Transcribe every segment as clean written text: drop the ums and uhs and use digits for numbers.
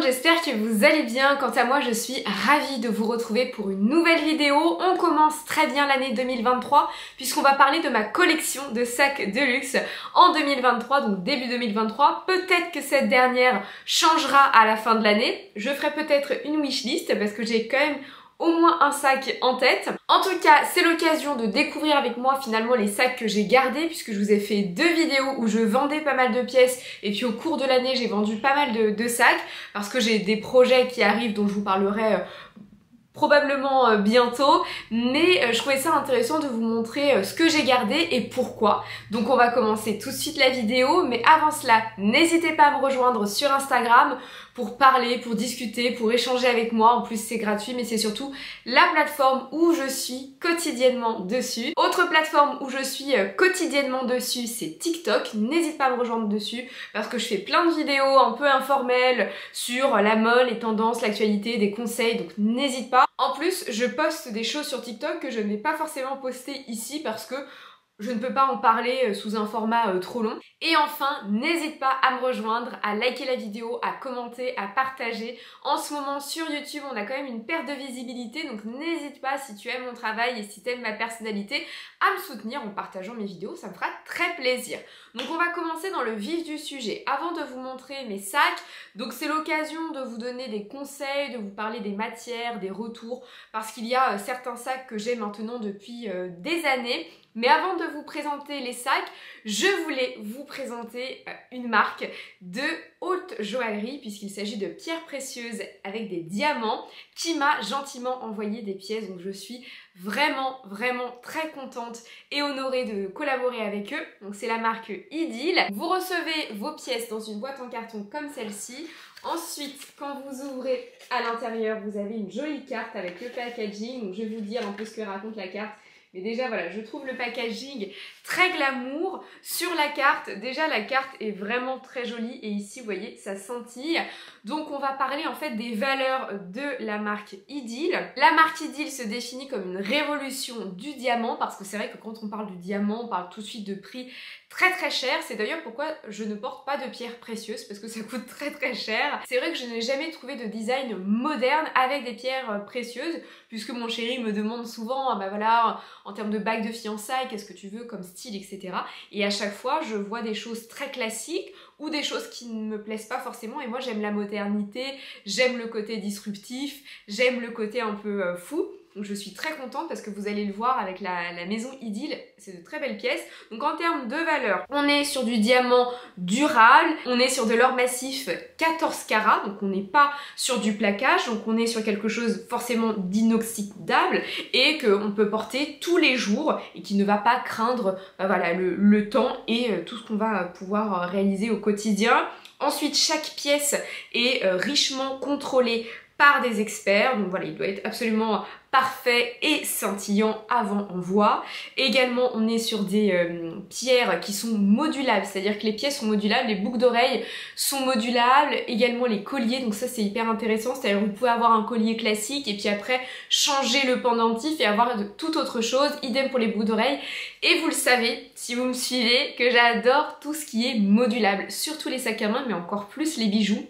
J'espère que vous allez bien. Quant à moi, je suis ravie de vous retrouver pour une nouvelle vidéo. On commence très bien l'année 2023 puisqu'on va parler de ma collection de sacs de luxe en 2023, donc début 2023. Peut-être que cette dernière changera à la fin de l'année. Je ferai peut-être une wishlist parce que j'ai quand même au moins un sac en tête. En tout cas, c'est l'occasion de découvrir avec moi finalement les sacs que j'ai gardés puisque je vous ai fait deux vidéos où je vendais pas mal de pièces et puis au cours de l'année j'ai vendu pas mal de sacs parce que j'ai des projets qui arrivent dont je vous parlerai probablement bientôt, mais je trouvais ça intéressant de vous montrer ce que j'ai gardé et pourquoi. Donc on va commencer tout de suite la vidéo, mais avant cela, n'hésitez pas à me rejoindre sur Instagram pour parler, pour discuter, pour échanger avec moi. En plus c'est gratuit, mais c'est surtout la plateforme où je suis quotidiennement dessus. Autre plateforme où je suis quotidiennement dessus, c'est TikTok. N'hésite pas à me rejoindre dessus parce que je fais plein de vidéos un peu informelles sur la mode, les tendances, l'actualité, des conseils, donc n'hésite pas. En plus, je poste des choses sur TikTok que je ne vais pas forcément poster ici parce que je ne peux pas en parler sous un format trop long. Et enfin, n'hésite pas à me rejoindre, à liker la vidéo, à commenter, à partager. En ce moment sur YouTube, on a quand même une perte de visibilité, donc n'hésite pas si tu aimes mon travail et si tu aimes ma personnalité à me soutenir en partageant mes vidéos, ça me fera très plaisir. Donc on va commencer dans le vif du sujet. Avant de vous montrer mes sacs, donc c'est l'occasion de vous donner des conseils, de vous parler des matières, des retours, parce qu'il y a certains sacs que j'ai maintenant depuis des années. Mais avant de vous présenter les sacs, je voulais vous présenter une marque de haute joaillerie puisqu'il s'agit de pierres précieuses avec des diamants qui m'a gentiment envoyé des pièces. Donc je suis vraiment très contente et honorée de collaborer avec eux. Donc c'est la marque Idyll. Vous recevez vos pièces dans une boîte en carton comme celle-ci. Ensuite, quand vous ouvrez à l'intérieur, vous avez une jolie carte avec le packaging. Donc je vais vous dire un peu ce que raconte la carte. Mais déjà voilà, je trouve le packaging très glamour. Sur la carte, déjà la carte est vraiment très jolie et ici vous voyez ça scintille. Donc on va parler en fait des valeurs de la marque Idyll. La marque Idyll se définit comme une révolution du diamant parce que c'est vrai que quand on parle du diamant, on parle tout de suite de prix très cher. C'est d'ailleurs pourquoi je ne porte pas de pierres précieuses parce que ça coûte très cher. C'est vrai que je n'ai jamais trouvé de design moderne avec des pierres précieuses puisque mon chéri me demande souvent bah voilà, en termes de bague de fiançailles, qu'est-ce que tu veux comme style, etc. Et à chaque fois, je vois des choses très classiques ou des choses qui ne me plaisent pas forcément. Et moi, j'aime la modernité, j'aime le côté disruptif, j'aime le côté un peu fou. Donc je suis très contente parce que vous allez le voir avec la maison Idyll, c'est de très belles pièces. Donc en termes de valeur, on est sur du diamant durable, on est sur de l'or massif 14 carats, donc on n'est pas sur du plaquage, donc on est sur quelque chose forcément d'inoxydable et qu'on peut porter tous les jours et qui ne va pas craindre voilà, le temps et tout ce qu'on va pouvoir réaliser au quotidien. Ensuite, chaque pièce est richement contrôlée par des experts, donc voilà, il doit être absolument parfait et scintillant avant envoi. Également, on est sur des pierres qui sont modulables, c'est-à-dire que les pièces sont modulables, les boucles d'oreilles sont modulables, également les colliers, donc ça c'est hyper intéressant, c'est-à-dire que vous pouvez avoir un collier classique et puis après changer le pendentif et avoir de toute autre chose, idem pour les boucles d'oreilles. Et vous le savez, si vous me suivez, que j'adore tout ce qui est modulable, surtout les sacs à main, mais encore plus les bijoux.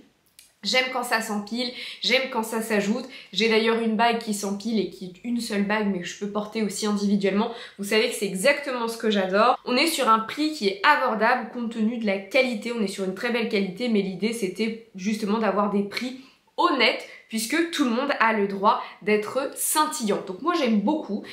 J'aime quand ça s'empile, j'aime quand ça s'ajoute. J'ai d'ailleurs une bague qui s'empile et qui est une seule bague mais que je peux porter aussi individuellement. Vous savez que c'est exactement ce que j'adore. On est sur un prix qui est abordable compte tenu de la qualité. On est sur une très belle qualité mais l'idée c'était justement d'avoir des prix honnêtes puisque tout le monde a le droit d'être scintillant. Donc moi j'aime beaucoup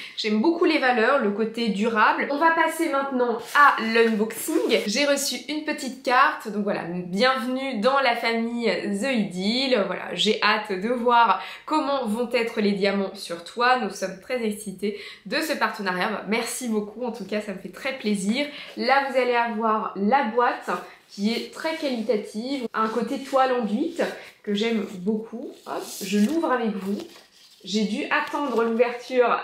les valeurs, le côté durable. On va passer maintenant à l'unboxing. J'ai reçu une petite carte, donc voilà, bienvenue dans la famille The Idyll. Voilà, j'ai hâte de voir comment vont être les diamants sur toi. Nous sommes très excités de ce partenariat. Merci beaucoup, en tout cas ça me fait très plaisir. Là vous allez avoir la boîte qui est très qualitative, un côté toile enduite que j'aime beaucoup. Hop, je l'ouvre avec vous. J'ai dû attendre l'ouverture.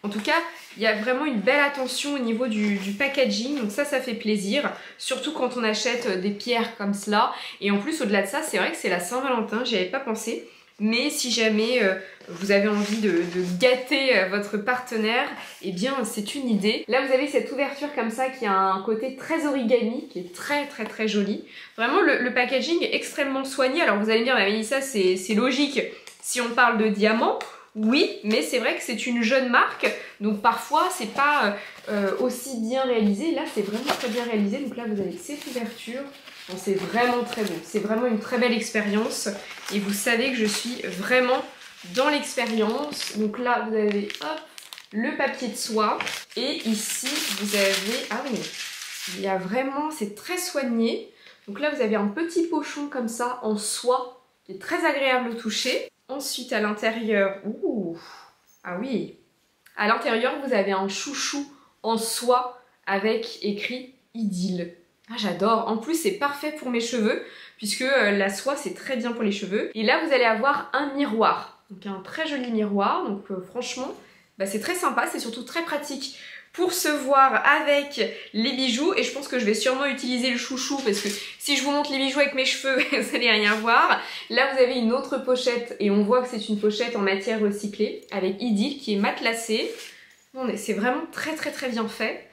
En tout cas, il y a vraiment une belle attention au niveau du packaging, donc ça fait plaisir, surtout quand on achète des pierres comme cela. Et en plus, au-delà de ça, c'est vrai que c'est la Saint-Valentin, j'y avais pas pensé. mais si jamais vous avez envie de gâter votre partenaire, eh bien c'est une idée. Là vous avez cette ouverture comme ça qui a un côté très origami, qui est très joli. Vraiment le packaging est extrêmement soigné. Alors vous allez me dire, Mélissa, c'est logique si on parle de diamants. Oui, mais c'est vrai que c'est une jeune marque, donc parfois c'est pas aussi bien réalisé. Là c'est vraiment très bien réalisé, donc là vous avez cette ouverture. Bon, c'est vraiment très beau, c'est vraiment une très belle expérience et vous savez que je suis vraiment dans l'expérience. Donc là vous avez hop, le papier de soie et ici vous avez, ah oui, il y a vraiment, c'est très soigné. Donc là vous avez un petit pochon comme ça en soie qui est très agréable au toucher. Ensuite à l'intérieur, ah oui, à l'intérieur vous avez un chouchou en soie avec écrit Idylle. Ah j'adore, en plus c'est parfait pour mes cheveux puisque la soie c'est très bien pour les cheveux. Et là vous allez avoir un miroir, donc un très joli miroir, donc franchement bah, c'est très sympa, c'est surtout très pratique pour se voir avec les bijoux. Et je pense que je vais sûrement utiliser le chouchou parce que si je vous montre les bijoux avec mes cheveux vous allez rien voir. Là vous avez une autre pochette et on voit que c'est une pochette en matière recyclée avec Idylle qui est matelassée. C'est vraiment très bien fait.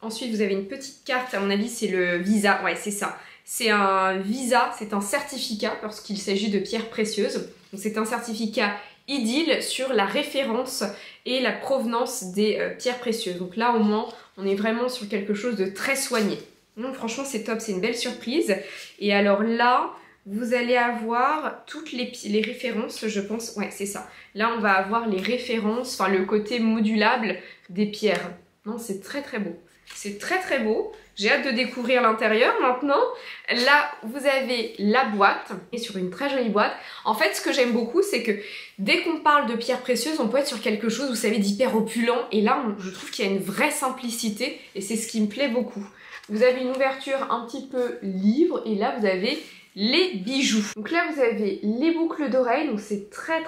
Ensuite vous avez une petite carte, à mon avis c'est le visa, ouais c'est ça. C'est un visa, c'est un certificat parce qu'il s'agit de pierres précieuses. Donc c'est un certificat Idylle sur la référence et la provenance des pierres précieuses. Donc là au moins on est vraiment sur quelque chose de très soigné. Donc franchement c'est top, c'est une belle surprise. Et alors là vous allez avoir toutes les références, je pense, ouais c'est ça. Là on va avoir les références, enfin le côté modulable des pierres. Non, c'est très beau. C'est très beau. J'ai hâte de découvrir l'intérieur maintenant. Là, vous avez la boîte et sur une très jolie boîte. En fait, ce que j'aime beaucoup, c'est que dès qu'on parle de pierres précieuses, on peut être sur quelque chose, vous savez, d'hyper opulent. Et là, je trouve qu'il y a une vraie simplicité et c'est ce qui me plaît beaucoup. Vous avez une ouverture un petit peu livre et là, vous avez les bijoux. Donc là, vous avez les boucles d'oreilles. Donc c'est très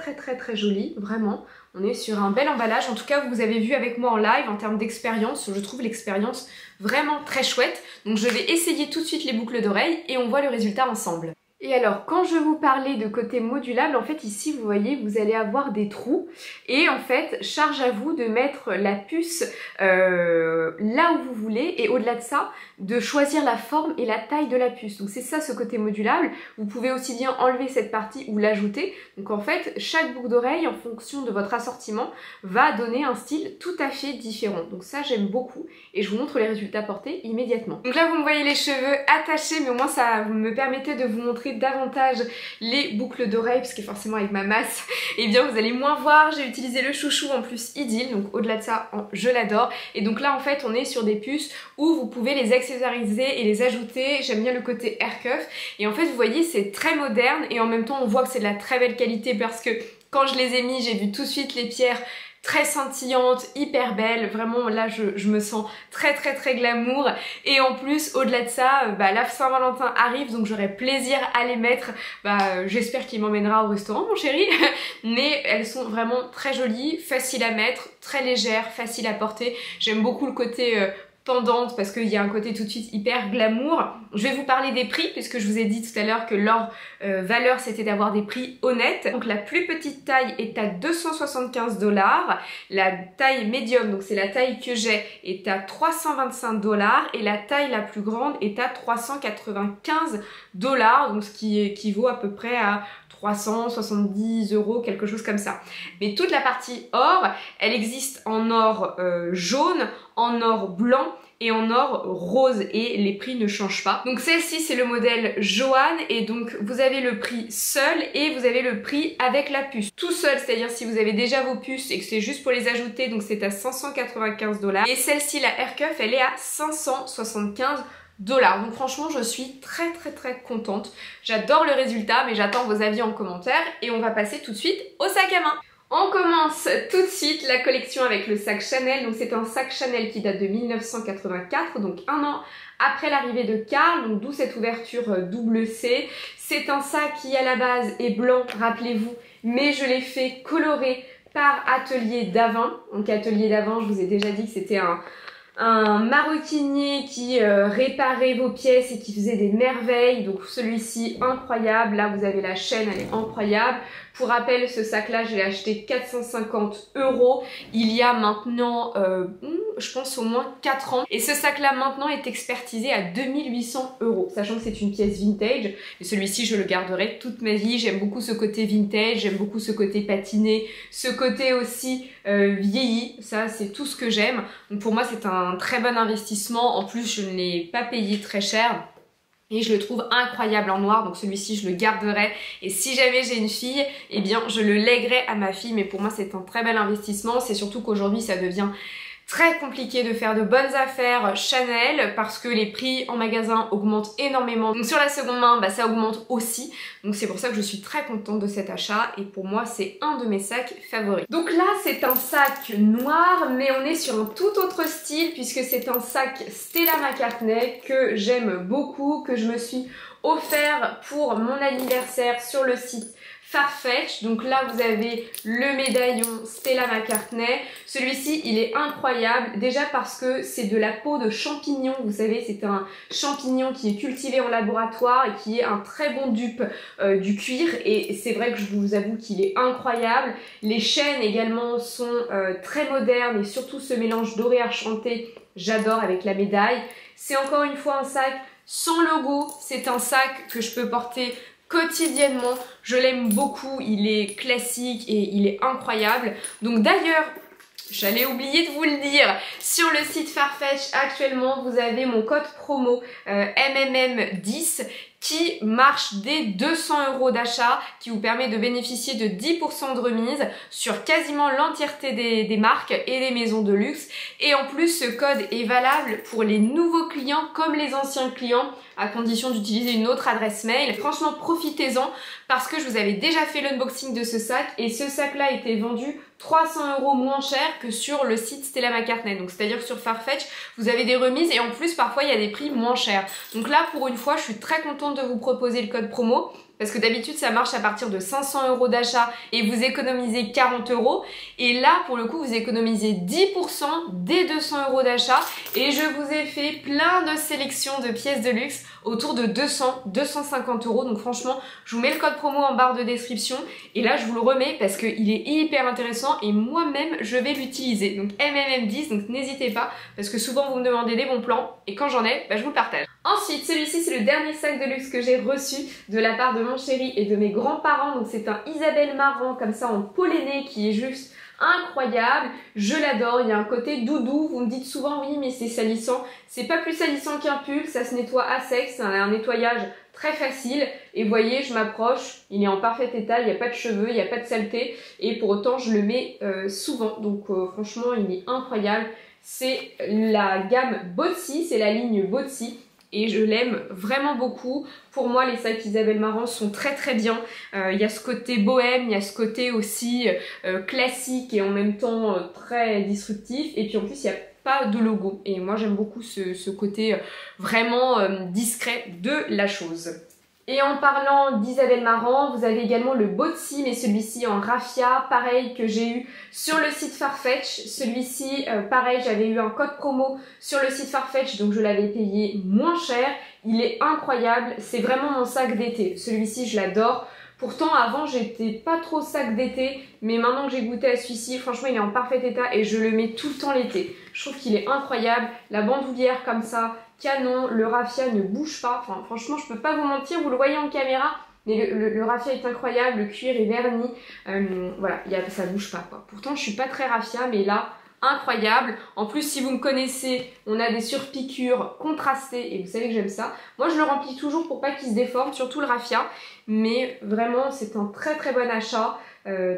joli, vraiment. On est sur un bel emballage, en tout cas vous avez vu avec moi en live en termes d'expérience, je trouve l'expérience vraiment très chouette. Donc je vais essayer tout de suite les boucles d'oreilles et on voit le résultat ensemble. Et alors quand je vous parlais de côté modulable, en fait ici vous voyez vous allez avoir des trous et en fait charge à vous de mettre la puce là où vous voulez et au-delà de ça de choisir la forme et la taille de la puce. Donc c'est ça ce côté modulable. Vous pouvez aussi bien enlever cette partie ou l'ajouter. Donc en fait chaque boucle d'oreille en fonction de votre assortiment va donner un style tout à fait différent. Donc ça j'aime beaucoup et je vous montre les résultats portés immédiatement. Donc là vous me voyez les cheveux attachés mais au moins ça me permettait de vous montrer davantage les boucles d'oreilles parce que forcément avec ma masse et bien vous allez moins voir. J'ai utilisé le chouchou en plus Idylle, donc au-delà de ça je l'adore. Et donc là en fait on est sur des puces où vous pouvez les accessoriser et les ajouter. J'aime bien le côté air cuff et en fait vous voyez c'est très moderne et en même temps on voit que c'est de la très belle qualité parce que quand je les ai mis j'ai vu tout de suite les pierres très scintillante, hyper belle, vraiment là je me sens très glamour et en plus au-delà de ça, la Saint-Valentin arrive donc j'aurai plaisir à les mettre, j'espère qu'il m'emmènera au restaurant mon chéri, mais elles sont vraiment très jolies, faciles à mettre, très légères, faciles à porter, j'aime beaucoup le côté pendante parce qu'il y a un côté tout de suite hyper glamour. Je vais vous parler des prix puisque je vous ai dit tout à l'heure que leur valeur c'était d'avoir des prix honnêtes. Donc la plus petite taille est à 275 $, la taille médium, donc c'est la taille que j'ai, est à 325 $ et la taille la plus grande est à 395 $, donc ce qui équivaut à peu près à 370 €, quelque chose comme ça. Mais toute la partie or, elle existe en or jaune, en or blanc et en or rose et les prix ne changent pas. Donc celle-ci c'est le modèle Joanne et donc vous avez le prix seul et vous avez le prix avec la puce. Tout seul, c'est-à-dire si vous avez déjà vos puces et que c'est juste pour les ajouter, donc c'est à 595 $. Et celle-ci, la Air Cuff, elle est à 575 $. Donc franchement je suis très contente. J'adore le résultat mais j'attends vos avis en commentaire et on va passer tout de suite au sac à main. On commence tout de suite la collection avec le sac Chanel. Donc c'est un sac Chanel qui date de 1984, donc un an après l'arrivée de Karl, donc d'où cette ouverture double C. C'est un sac qui à la base est blanc, rappelez-vous, mais je l'ai fait colorer par Atelier d'Avin. Donc Atelier d'Avin, je vous ai déjà dit que c'était un maroquinier qui réparait vos pièces et qui faisait des merveilles. Donc celui-ci incroyable, là vous avez la chaîne, elle est incroyable. Pour rappel, ce sac là je l'ai acheté 450 €, il y a maintenant je pense au moins 4 ans, et ce sac là maintenant est expertisé à 2800 €, sachant que c'est une pièce vintage, et celui-ci je le garderai toute ma vie. J'aime beaucoup ce côté vintage, j'aime beaucoup ce côté patiné, ce côté aussi vieilli, ça c'est tout ce que j'aime. Donc pour moi c'est un très bon investissement, en plus je ne l'ai pas payé très cher. Et je le trouve incroyable en noir, donc celui-ci je le garderai. Et si jamais j'ai une fille, eh bien je le lèguerai à ma fille. Mais pour moi c'est un très bel investissement. C'est surtout qu'aujourd'hui ça devient très compliqué de faire de bonnes affaires Chanel parce que les prix en magasin augmentent énormément. Donc sur la seconde main, bah, ça augmente aussi. Donc c'est pour ça que je suis très contente de cet achat et pour moi c'est un de mes sacs favoris. Donc là c'est un sac noir, mais on est sur un tout autre style puisque c'est un sac Stella McCartney que j'aime beaucoup, que je me suis offert pour mon anniversaire sur le site Farfetch. Donc là vous avez le médaillon Stella McCartney. Celui-ci il est incroyable, déjà parce que c'est de la peau de champignon. Vous savez, c'est un champignon qui est cultivé en laboratoire et qui est un très bon dupe du cuir, et c'est vrai que je vous avoue qu'il est incroyable. Les chaînes également sont très modernes, et surtout ce mélange doré argenté, j'adore avec la médaille. C'est encore une fois un sac sans logo, c'est un sac que je peux porter quotidiennement, je l'aime beaucoup, il est classique et il est incroyable. Donc d'ailleurs, j'allais oublier de vous le dire, sur le site Farfetch actuellement vous avez mon code promo MMM10 qui marche dès 200 € d'achat, qui vous permet de bénéficier de 10% de remise sur quasiment l'entièreté des marques et des maisons de luxe. Et en plus ce code est valable pour les nouveaux clients comme les anciens clients, à condition d'utiliser une autre adresse mail. Franchement profitez-en parce que je vous avais déjà fait l'unboxing de ce sac, et ce sac là était vendu 300 € moins cher que sur le site Stella McCartney. Donc c'est à dire que sur Farfetch vous avez des remises, et en plus parfois il y a des prix moins chers. Donc là pour une fois je suis très contente de vous proposer le code promo, parce que d'habitude ça marche à partir de 500 € d'achat et vous économisez 40 €, et là pour le coup vous économisez 10% dès 200 € d'achat, et je vous ai fait plein de sélections de pièces de luxe autour de 200-250 €. Donc franchement je vous mets le code promo en barre de description, et là je vous le remets parce qu'il est hyper intéressant et moi-même je vais l'utiliser. Donc MMM10, donc n'hésitez pas, parce que souvent vous me demandez des bons plans et quand j'en ai, bah, je vous le partage. Ensuite celui-ci c'est le dernier sac de luxe que j'ai reçu de la part de mon chéri et de mes grands-parents. Donc c'est un Isabelle Marant comme ça en polonais qui est juste incroyable, je l'adore. Il y a un côté doudou, vous me dites souvent oui mais c'est salissant, c'est pas plus salissant qu'un pull, ça se nettoie à sec, c'est un nettoyage très facile, et vous voyez je m'approche, il est en parfait état, il n'y a pas de cheveux, il n'y a pas de saleté, et pour autant je le mets souvent. Donc franchement il est incroyable. C'est la gamme Botsi, c'est la ligne Botsi, et je l'aime vraiment beaucoup. Pour moi les sacs Isabelle Marant sont très très bien. Il y a ce côté bohème, il y a ce côté aussi classique et en même temps très disruptif, et puis en plus il y a pas de logo, et moi j'aime beaucoup ce côté vraiment discret de la chose. Et en parlant d'Isabelle Marant, vous avez également le Botsi, mais celui-ci en raffia, pareil que j'ai eu sur le site Farfetch. Celui-ci, pareil, j'avais eu un code promo sur le site Farfetch, donc je l'avais payé moins cher. Il est incroyable, c'est vraiment mon sac d'été. Celui-ci, je l'adore. Pourtant, avant, j'étais pas trop sac d'été, mais maintenant que j'ai goûté à celui-ci, franchement, il est en parfait état et je le mets tout le temps l'été. Je trouve qu'il est incroyable. La bandoulière comme ça, canon, le raffia ne bouge pas. Enfin, franchement, je peux pas vous mentir, vous le voyez en caméra, mais le raffia est incroyable, le cuir est verni. Voilà, ça bouge pas, quoi. Pourtant, je suis pas très raffia, mais là, incroyable. En plus, si vous me connaissez, on a des surpiqûres contrastées et vous savez que j'aime ça. Moi, je le remplis toujours pour pas qu'il se déforme, surtout le raffia. Mais vraiment, c'est un très très bon achat.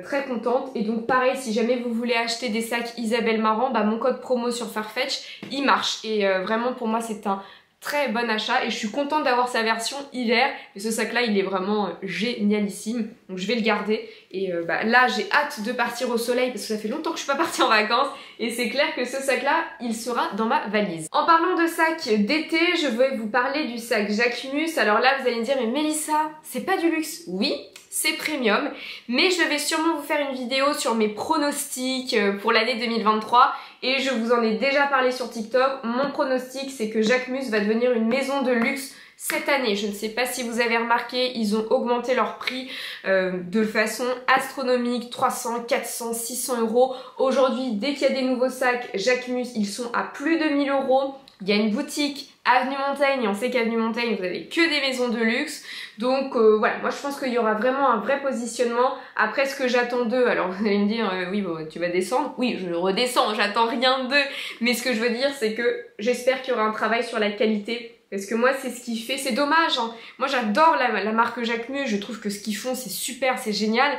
Très contente. Et donc pareil, si jamais vous voulez acheter des sacs Isabelle Marant, bah, mon code promo sur Farfetch, il marche. Et vraiment pour moi, c'est un très bon achat, et je suis contente d'avoir sa version hiver, et ce sac là il est vraiment génialissime, donc je vais le garder. Et là j'ai hâte de partir au soleil parce que ça fait longtemps que je suis pas partie en vacances, et c'est clair que ce sac là il sera dans ma valise. En parlant de sac d'été, je vais vous parler du sac Jacquemus. Alors là vous allez me dire mais Mélissa, c'est pas du luxe? Oui, c'est premium, mais je vais sûrement vous faire une vidéo sur mes pronostics pour l'année 2023, et je vous en ai déjà parlé sur TikTok. Mon pronostic, c'est que Jacquemus va devenir une maison de luxe cette année. Je ne sais pas si vous avez remarqué, ils ont augmenté leur prix de façon astronomique, 300, 400, 600 euros. Aujourd'hui, dès qu'il y a des nouveaux sacs Jacquemus, ils sont à plus de 1000 euros. Il y a une boutique Avenue Montaigne, et on sait qu'Avenue Montaigne, vous avez que des maisons de luxe. Donc voilà, moi je pense qu'il y aura vraiment un vrai positionnement. Après, ce que j'attends d'eux, alors vous allez me dire, oui, bon, tu vas descendre. Oui, je redescends, j'attends rien d'eux. Mais ce que je veux dire, c'est que j'espère qu'il y aura un travail sur la qualité. Parce que moi, c'est ce qui fait, c'est dommage, hein. Moi, j'adore la marque Jacquemus, je trouve que ce qu'ils font, c'est super, c'est génial.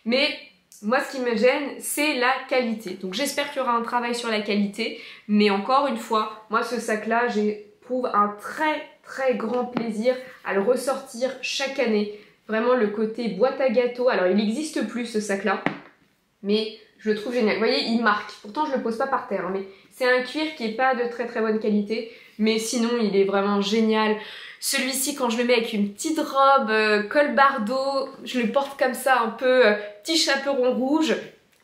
Mais moi, ce qui me gêne, c'est la qualité. Donc, j'espère qu'il y aura un travail sur la qualité. Mais encore une fois, moi, ce sac-là, j'éprouve un très grand plaisir à le ressortir chaque année. Vraiment, le côté boîte à gâteaux. Alors, il n'existe plus, ce sac-là. Mais je le trouve génial. Vous voyez, il marque. Pourtant, je le pose pas par terre, hein, mais c'est un cuir qui est pas de très bonne qualité. Mais sinon, il est vraiment génial. Celui-ci, quand je le mets avec une petite robe, col bardeau, je le porte comme ça, un peu petit chaperon rouge.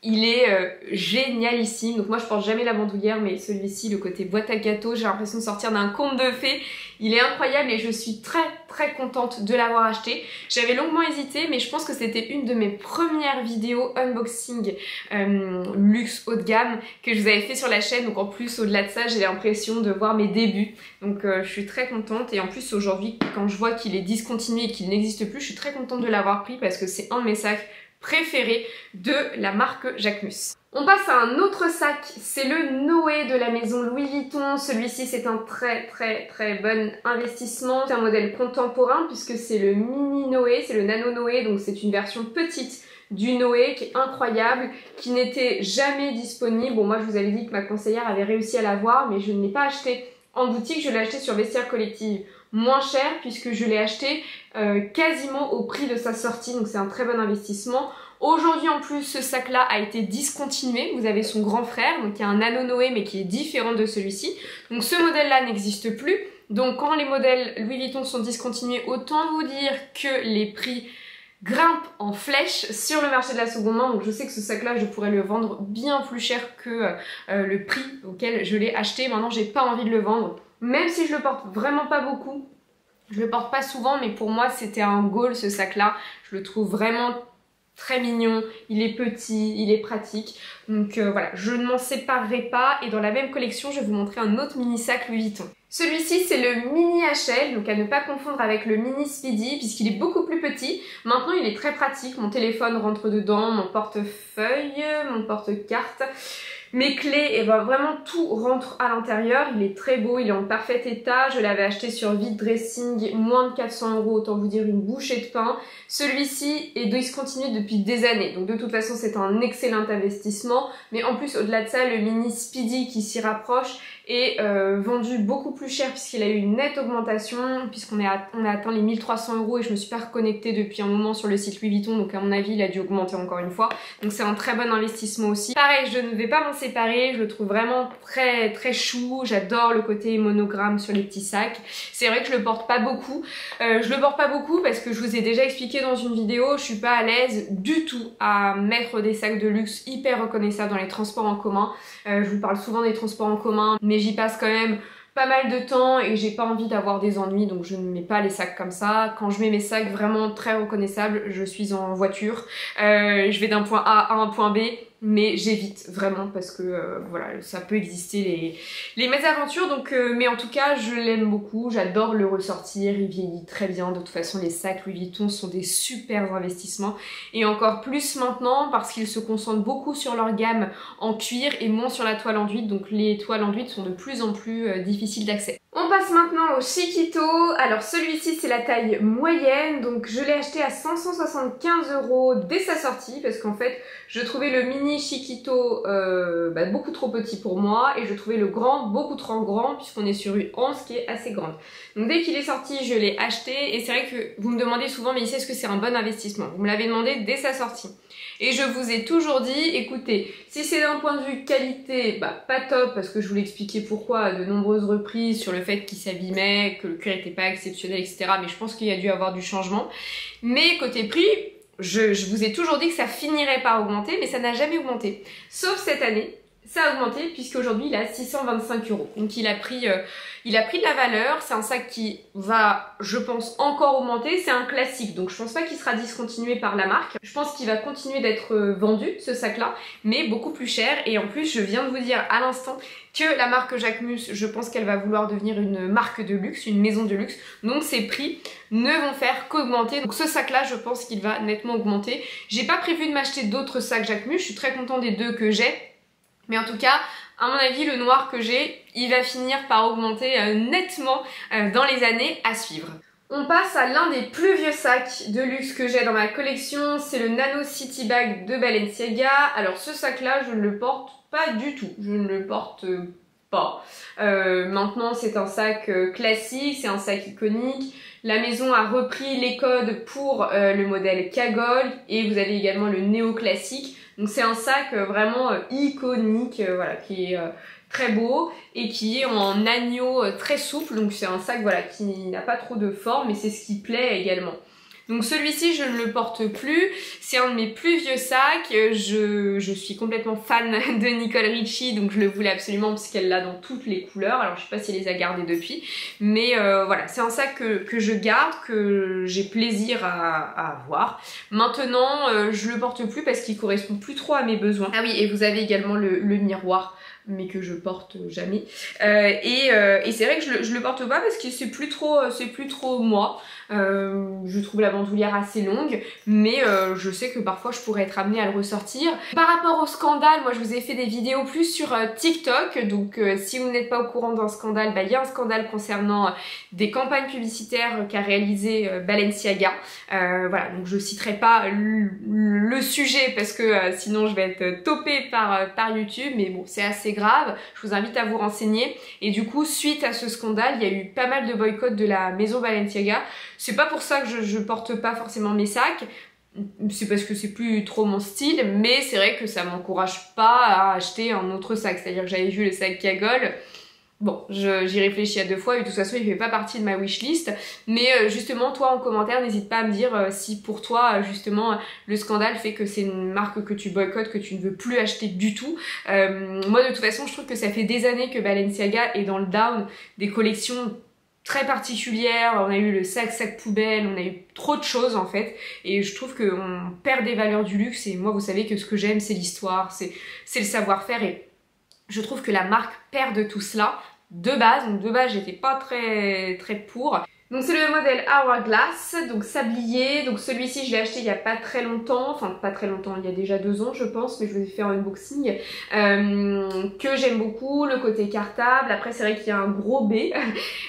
Il est génialissime. Donc moi, je porte jamais la bandoulière, mais celui-ci, le côté boîte à gâteau, j'ai l'impression de sortir d'un conte de fées. Il est incroyable et je suis très contente de l'avoir acheté. J'avais longuement hésité, mais je pense que c'était une de mes premières vidéos unboxing luxe haut de gamme que je vous avais fait sur la chaîne. Donc en plus, au-delà de ça, j'ai l'impression de voir mes débuts. Donc je suis très contente. Et en plus, aujourd'hui, quand je vois qu'il est discontinué et qu'il n'existe plus, je suis très contente de l'avoir pris parce que c'est un de mes sacs préféré de la marque Jacquemus. On passe à un autre sac, c'est le Noé de la maison Louis Vuitton. Celui-ci, c'est un très bon investissement. C'est un modèle contemporain puisque c'est le mini Noé, c'est le nano Noé, donc c'est une version petite du Noé qui est incroyable, qui n'était jamais disponible. Bon, moi je vous avais dit que ma conseillère avait réussi à l'avoir, mais je ne l'ai pas acheté en boutique, je l'ai acheté sur Vestiaire Collective. Moins cher puisque je l'ai acheté quasiment au prix de sa sortie, donc c'est un très bon investissement. Aujourd'hui en plus, ce sac là a été discontinué, vous avez son grand frère, donc il y a un nano Noé mais qui est différent de celui-ci. Donc ce modèle là n'existe plus, donc quand les modèles Louis Vuitton sont discontinués, autant vous dire que les prix grimpent en flèche sur le marché de la seconde main. Donc je sais que ce sac là je pourrais le vendre bien plus cher que le prix auquel je l'ai acheté. Maintenant j'ai pas envie de le vendre. Même si je le porte vraiment pas beaucoup, je le porte pas souvent, mais pour moi c'était un goal ce sac là. Je le trouve vraiment très mignon, il est petit, il est pratique. Donc voilà, je ne m'en séparerai pas. Et dans la même collection, je vais vous montrer un autre mini sac Louis Vuitton. Celui-ci c'est le mini HL, donc à ne pas confondre avec le mini Speedy puisqu'il est beaucoup plus petit. Maintenant il est très pratique, mon téléphone rentre dedans, mon portefeuille, mon porte-carte. Mes clés, et ben vraiment tout rentre à l'intérieur. Il est très beau, il est en parfait état. Je l'avais acheté sur Vide Dressing, moins de 400 €, autant vous dire une bouchée de pain. Celui-ci est discontinué depuis des années, donc de toute façon c'est un excellent investissement. Mais en plus, au-delà de ça, le mini Speedy qui s'y rapproche est vendu beaucoup plus cher puisqu'il a eu une nette augmentation, puisqu'on a atteint les 1300 € et je me suis pas reconnectée depuis un moment sur le site Louis Vuitton, donc à mon avis il a dû augmenter encore une fois. Donc c'est un très bon investissement aussi. Pareil, je ne vais pas m'en séparer, je le trouve vraiment très chou. J'adore le côté monogramme sur les petits sacs. C'est vrai que je le porte pas beaucoup. Je le porte pas beaucoup parce que je vous ai déjà expliqué dans une vidéo, je suis pas à l'aise du tout à mettre des sacs de luxe hyper reconnaissables dans les transports en commun. Je vous parle souvent des transports en commun, mais j'y passe quand même pas mal de temps et j'ai pas envie d'avoir des ennuis, donc je ne mets pas les sacs comme ça. Quand je mets mes sacs vraiment très reconnaissables, je suis en voiture, je vais d'un point A à un point B, mais j'évite vraiment parce que voilà, ça peut exister les mésaventures. Donc mais en tout cas je l'aime beaucoup, j'adore le ressortir, il vieillit très bien. De toute façon les sacs Louis Vuitton sont des super investissements, et encore plus maintenant parce qu'ils se concentrent beaucoup sur leur gamme en cuir et moins sur la toile enduite. Donc les toiles enduites sont de plus en plus difficiles d'accès. On passe maintenant au Chiquito. Alors celui-ci c'est la taille moyenne, donc je l'ai acheté à 575 € dès sa sortie parce qu'en fait je trouvais le mini Chiquito beaucoup trop petit pour moi et je trouvais le grand beaucoup trop grand puisqu'on est sur une anse qui est assez grande. Donc dès qu'il est sorti je l'ai acheté, et c'est vrai que vous me demandez souvent mais est-ce que c'est un bon investissement? Vous me l'avez demandé dès sa sortie. Et je vous ai toujours dit, écoutez, si c'est d'un point de vue qualité, pas top, parce que je vous l'ai expliqué pourquoi à de nombreuses reprises sur le fait qu'il s'abîmait, que le cuir n'était pas exceptionnel, etc. Mais je pense qu'il y a dû avoir du changement. Mais côté prix, je vous ai toujours dit que ça finirait par augmenter, mais ça n'a jamais augmenté. Sauf cette année, ça a augmenté puisqu'aujourd'hui il est à 625 €. Donc il a pris de la valeur. C'est un sac qui va, je pense, encore augmenter. C'est un classique, donc je pense pas qu'il sera discontinué par la marque. Je pense qu'il va continuer d'être vendu, ce sac-là, mais beaucoup plus cher. Et en plus, je viens de vous dire à l'instant que la marque Jacquemus, je pense qu'elle va vouloir devenir une marque de luxe, une maison de luxe. Donc ses prix ne vont faire qu'augmenter. Donc ce sac-là, je pense qu'il va nettement augmenter. J'ai pas prévu de m'acheter d'autres sacs Jacquemus. Je suis très contente des 2 que j'ai. Mais en tout cas, à mon avis, le noir que j'ai, il va finir par augmenter nettement dans les années à suivre. On passe à l'un des plus vieux sacs de luxe que j'ai dans ma collection, c'est le Nano City Bag de Balenciaga. Alors ce sac-là, je ne le porte pas du tout, je ne le porte pas. Maintenant, c'est un sac classique, c'est un sac iconique. La maison a repris les codes pour le modèle Kagol et vous avez également le néo-classique. Donc c'est un sac vraiment iconique, voilà, qui est très beau et qui est en agneau très souple. Donc c'est un sac voilà, qui n'a pas trop de forme et c'est ce qui plaît également. Donc celui-ci je ne le porte plus, c'est un de mes plus vieux sacs, je suis complètement fan de Nicole Richie, donc je le voulais absolument parce qu'elle l'a dans toutes les couleurs. Alors je sais pas si elle les a gardés depuis, mais voilà, c'est un sac que je garde, que j'ai plaisir à avoir. Maintenant je le porte plus parce qu'il correspond plus trop à mes besoins. Ah oui, et vous avez également le miroir, mais que je porte jamais. Et c'est vrai que je le porte pas parce que c'est plus trop moi. Je trouve la bandoulière assez longue, mais je sais que parfois je pourrais être amenée à le ressortir. Par rapport au scandale, moi je vous ai fait des vidéos plus sur TikTok, donc si vous n'êtes pas au courant d'un scandale, il y a un scandale concernant des campagnes publicitaires qu'a réalisé Balenciaga. Voilà, donc je citerai pas le sujet parce que sinon je vais être topée par YouTube, mais bon, c'est assez grave, je vous invite à vous renseigner. Et du coup, suite à ce scandale, il y a eu pas mal de boycotts de la maison Balenciaga. C'est pas pour ça que je porte pas forcément mes sacs, c'est parce que c'est plus trop mon style, mais c'est vrai que ça m'encourage pas à acheter un autre sac. C'est-à-dire que j'avais vu le sac Kagol, bon, j'y réfléchis à 2 fois et de toute façon il fait pas partie de ma wishlist. Mais justement, toi en commentaire, n'hésite pas à me dire si pour toi justement le scandale fait que c'est une marque que tu boycottes, que tu ne veux plus acheter du tout. Moi de toute façon, je trouve que ça fait des années que Balenciaga est dans le down des collections très particulière. On a eu le sac poubelle, on a eu trop de choses en fait, et je trouve qu'on perd des valeurs du luxe. Et moi vous savez que ce que j'aime c'est l'histoire, c'est le savoir-faire, et je trouve que la marque perd de tout cela de base. Donc de base j'étais pas très pour. Donc c'est le modèle Hourglass, donc sablier. Donc celui-ci je l'ai acheté il y a pas très longtemps, enfin pas très longtemps, il y a déjà 2 ans je pense, mais je vous ai fait un unboxing, que j'aime beaucoup, le côté cartable. Après c'est vrai qu'il y a un gros B,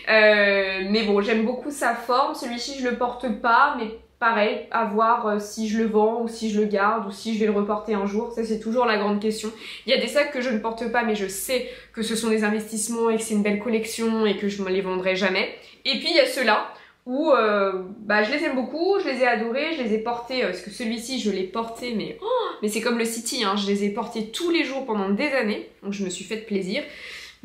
mais bon, j'aime beaucoup sa forme. Celui-ci je le porte pas, mais pareil, à voir si je le vends ou si je le garde ou si je vais le reporter un jour. Ça c'est toujours la grande question. Il y a des sacs que je ne porte pas, mais je sais que ce sont des investissements et que c'est une belle collection et que je ne les vendrai jamais. Et puis il y a ceux-là où je les aime beaucoup, je les ai adorés, je les ai portés, parce que celui-ci je l'ai porté, mais c'est comme le City, hein, je les ai portés tous les jours pendant des années, donc je me suis fait plaisir.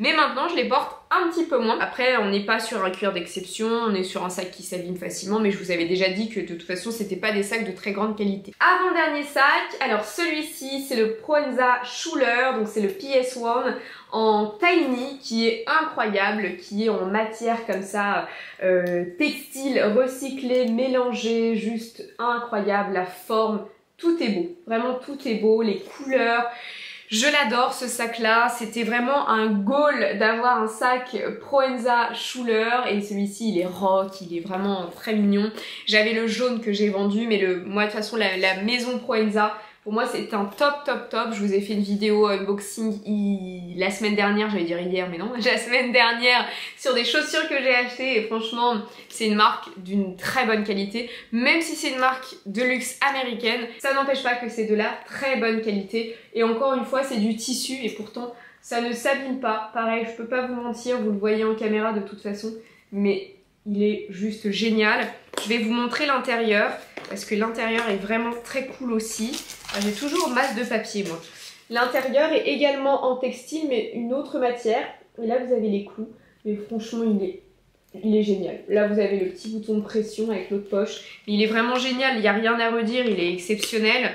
Mais maintenant je les porte un petit peu moins. Après on n'est pas sur un cuir d'exception, on est sur un sac qui s'abîme facilement, mais je vous avais déjà dit que de toute façon c'était pas des sacs de très grande qualité. Avant-dernier sac, alors celui-ci c'est le Proenza Schuler, donc c'est le PS1 en tiny, qui est incroyable, qui est en matière comme ça, textile, recyclé, mélangé, juste incroyable, la forme, tout est beau, vraiment tout est beau, les couleurs. Je l'adore ce sac là, c'était vraiment un goal d'avoir un sac Proenza Schuler, et celui-ci il est rock, il est vraiment très mignon. J'avais le jaune que j'ai vendu, mais moi de toute façon la maison Proenza, pour moi c'est un top. Je vous ai fait une vidéo unboxing la semaine dernière, j'allais dire hier mais non, la semaine dernière, sur des chaussures que j'ai achetées, et franchement c'est une marque d'une très bonne qualité. Même si c'est une marque de luxe américaine, ça n'empêche pas que c'est de la très bonne qualité. Et encore une fois c'est du tissu et pourtant ça ne s'abîme pas. Pareil, je peux pas vous mentir, vous le voyez en caméra de toute façon, mais il est juste génial. Je vais vous montrer l'intérieur parce que l'intérieur est vraiment très cool aussi. J'ai toujours masse de papier moi. L'intérieur est également en textile mais une autre matière. Et là vous avez les clous, mais franchement il est génial. Là vous avez le petit bouton de pression avec l'autre poche. Il est vraiment génial, il n'y a rien à redire, il est exceptionnel.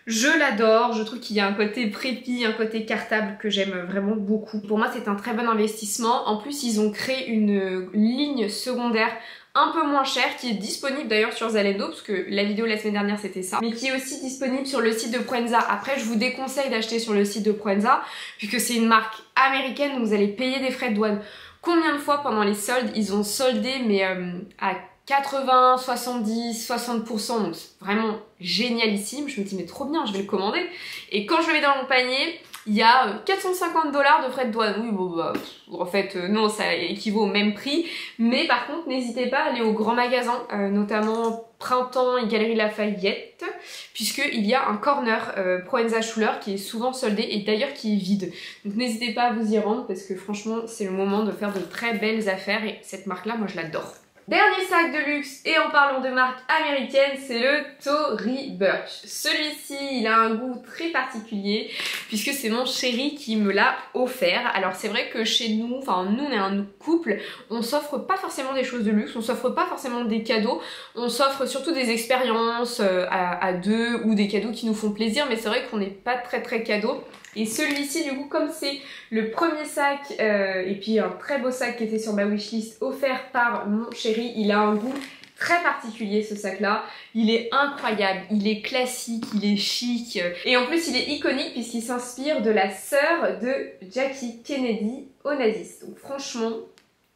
Je l'adore, je trouve qu'il y a un côté prépi, un côté cartable que j'aime vraiment beaucoup. Pour moi c'est un très bon investissement. En plus ils ont créé une ligne secondaire un peu moins chère qui est disponible d'ailleurs sur Zalando parce que la vidéo de la semaine dernière c'était ça, mais qui est aussi disponible sur le site de Proenza. Après je vous déconseille d'acheter sur le site de Proenza puisque c'est une marque américaine donc vous allez payer des frais de douane. Combien de fois pendant les soldes ils ont soldé mais à 80, 70, 60%, donc c'est vraiment génialissime. Je me dis mais trop bien, je vais le commander. Et quand je le mets dans mon panier, il y a 450 $ de frais de douane. Oui, bon bah, en fait non, ça équivaut au même prix. Mais par contre, n'hésitez pas à aller au grand magasin, notamment Printemps et Galerie Lafayette, puisqu'il y a un corner Proenza Schuler qui est souvent soldé et d'ailleurs qui est vide. Donc n'hésitez pas à vous y rendre parce que franchement, c'est le moment de faire de très belles affaires et cette marque-là, moi je l'adore. Dernier sac de luxe, et en parlant de marque américaine, c'est le Tory Burch. Celui-ci, il a un goût très particulier, puisque c'est mon chéri qui me l'a offert. Alors c'est vrai que chez nous, enfin nous on est un couple, on s'offre pas forcément des choses de luxe, on s'offre pas forcément des cadeaux, on s'offre surtout des expériences à deux, ou des cadeaux qui nous font plaisir, mais c'est vrai qu'on n'est pas très cadeau. Et celui-ci, du coup, comme c'est le premier sac, et puis un très beau sac qui était sur ma wishlist, offert par mon chéri, il a un goût très particulier ce sac-là. Il est incroyable, il est classique, il est chic, et en plus il est iconique puisqu'il s'inspire de la sœur de Jackie Kennedy Onassis. Donc franchement,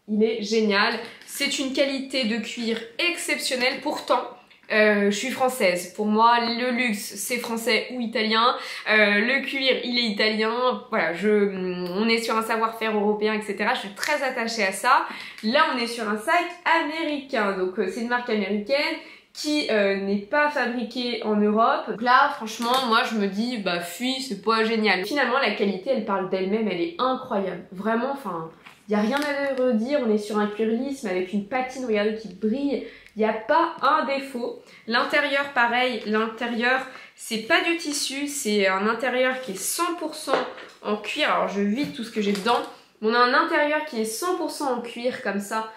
il est génial. C'est une qualité de cuir exceptionnelle, pourtant. Je suis française, pour moi le luxe c'est français ou italien, le cuir il est italien, voilà, on est sur un savoir-faire européen etc, je suis très attachée à ça. Là on est sur un sac américain, donc c'est une marque américaine qui n'est pas fabriquée en Europe. Donc là franchement moi je me dis bah fuis, c'est pas génial. Finalement la qualité elle parle d'elle-même, elle est incroyable, vraiment, enfin il n'y a rien à redire, on est sur un cuir lisse mais avec une patine, regardez, qui brille. Il n'y a pas un défaut. L'intérieur pareil, l'intérieur c'est pas du tissu, c'est un intérieur qui est 100% en cuir. Alors je vide tout ce que j'ai dedans. On a un intérieur qui est 100% en cuir comme ça,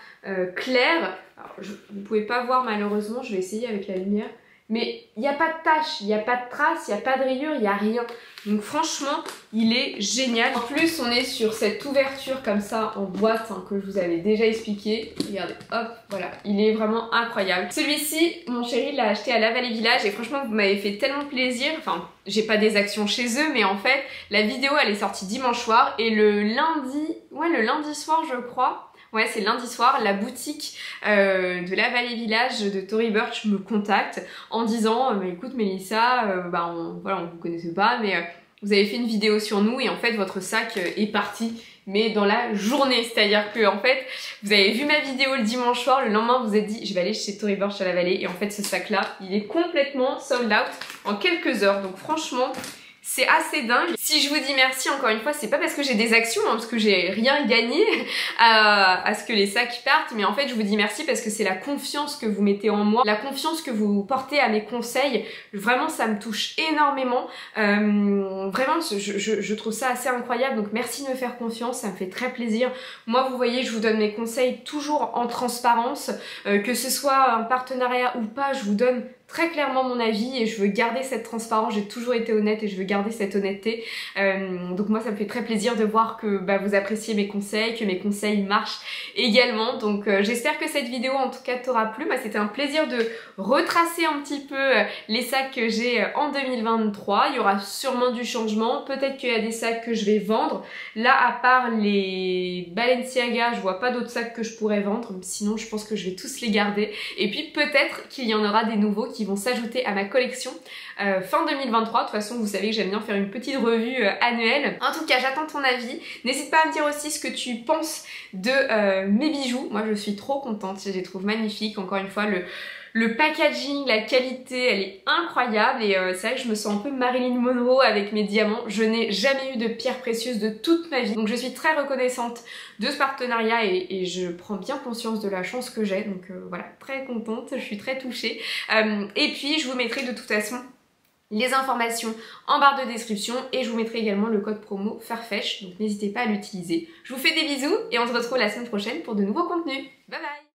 clair. Alors, vous ne pouvez pas voir malheureusement, je vais essayer avec la lumière. Mais il n'y a pas de tache, il n'y a pas de trace, il n'y a pas de rayures, il n'y a rien. Donc franchement, il est génial. En plus, on est sur cette ouverture comme ça en boîte hein, que je vous avais déjà expliqué. Regardez, hop, voilà, il est vraiment incroyable. Celui-ci, mon chéri l'a acheté à La Vallée Village et franchement, vous m'avez fait tellement plaisir. Enfin, j'ai pas des actions chez eux, mais en fait, la vidéo, elle est sortie dimanche soir et le lundi soir, je crois. Ouais, c'est lundi soir, la boutique de La Vallée Village de Tory Burch me contacte en disant écoute Mélissa, voilà, on vous connaissait pas, mais vous avez fait une vidéo sur nous et en fait votre sac est parti, mais dans la journée. C'est-à-dire que en fait, vous avez vu ma vidéo le dimanche soir, le lendemain vous êtes dit je vais aller chez Tory Burch à La Vallée et en fait ce sac là, il est complètement sold out en quelques heures. Donc franchement, c'est assez dingue. Si je vous dis merci encore une fois, c'est pas parce que j'ai des actions, hein, parce que j'ai rien gagné à ce que les sacs partent, mais en fait je vous dis merci parce que c'est la confiance que vous mettez en moi, la confiance que vous portez à mes conseils. Vraiment ça me touche énormément. Vraiment je trouve ça assez incroyable, donc merci de me faire confiance, ça me fait très plaisir. Moi vous voyez, je vous donne mes conseils toujours en transparence, que ce soit un partenariat ou pas, je vous donne très clairement mon avis et je veux garder cette transparence. J'ai toujours été honnête et je veux garder cette honnêteté. Donc moi ça me fait très plaisir de voir que vous appréciez mes conseils, que mes conseils marchent également. Donc j'espère que cette vidéo en tout cas t'aura plu. C'était un plaisir de retracer un petit peu les sacs que j'ai en 2023. Il y aura sûrement du changement. Peut-être qu'il y a des sacs que je vais vendre. Là à part les Balenciaga, je vois pas d'autres sacs que je pourrais vendre. Sinon je pense que je vais tous les garder. Et puis peut-être qu'il y en aura des nouveaux qui vont s'ajouter à ma collection fin 2023. De toute façon vous savez que j'aime bien faire une petite revue annuelle. En tout cas j'attends ton avis. N'hésite pas à me dire aussi ce que tu penses de mes bijoux. Moi je suis trop contente, je les trouve magnifiques. Encore une fois le packaging, la qualité, elle est incroyable et c'est vrai que je me sens un peu Marilyn Monroe avec mes diamants. Je n'ai jamais eu de pierre précieuse de toute ma vie. Donc je suis très reconnaissante de ce partenariat et je prends bien conscience de la chance que j'ai. Donc voilà, très contente, je suis très touchée. Et puis je vous mettrai de toute façon les informations en barre de description et je vous mettrai également le code promo Farfetch. Donc n'hésitez pas à l'utiliser. Je vous fais des bisous et on se retrouve la semaine prochaine pour de nouveaux contenus. Bye bye!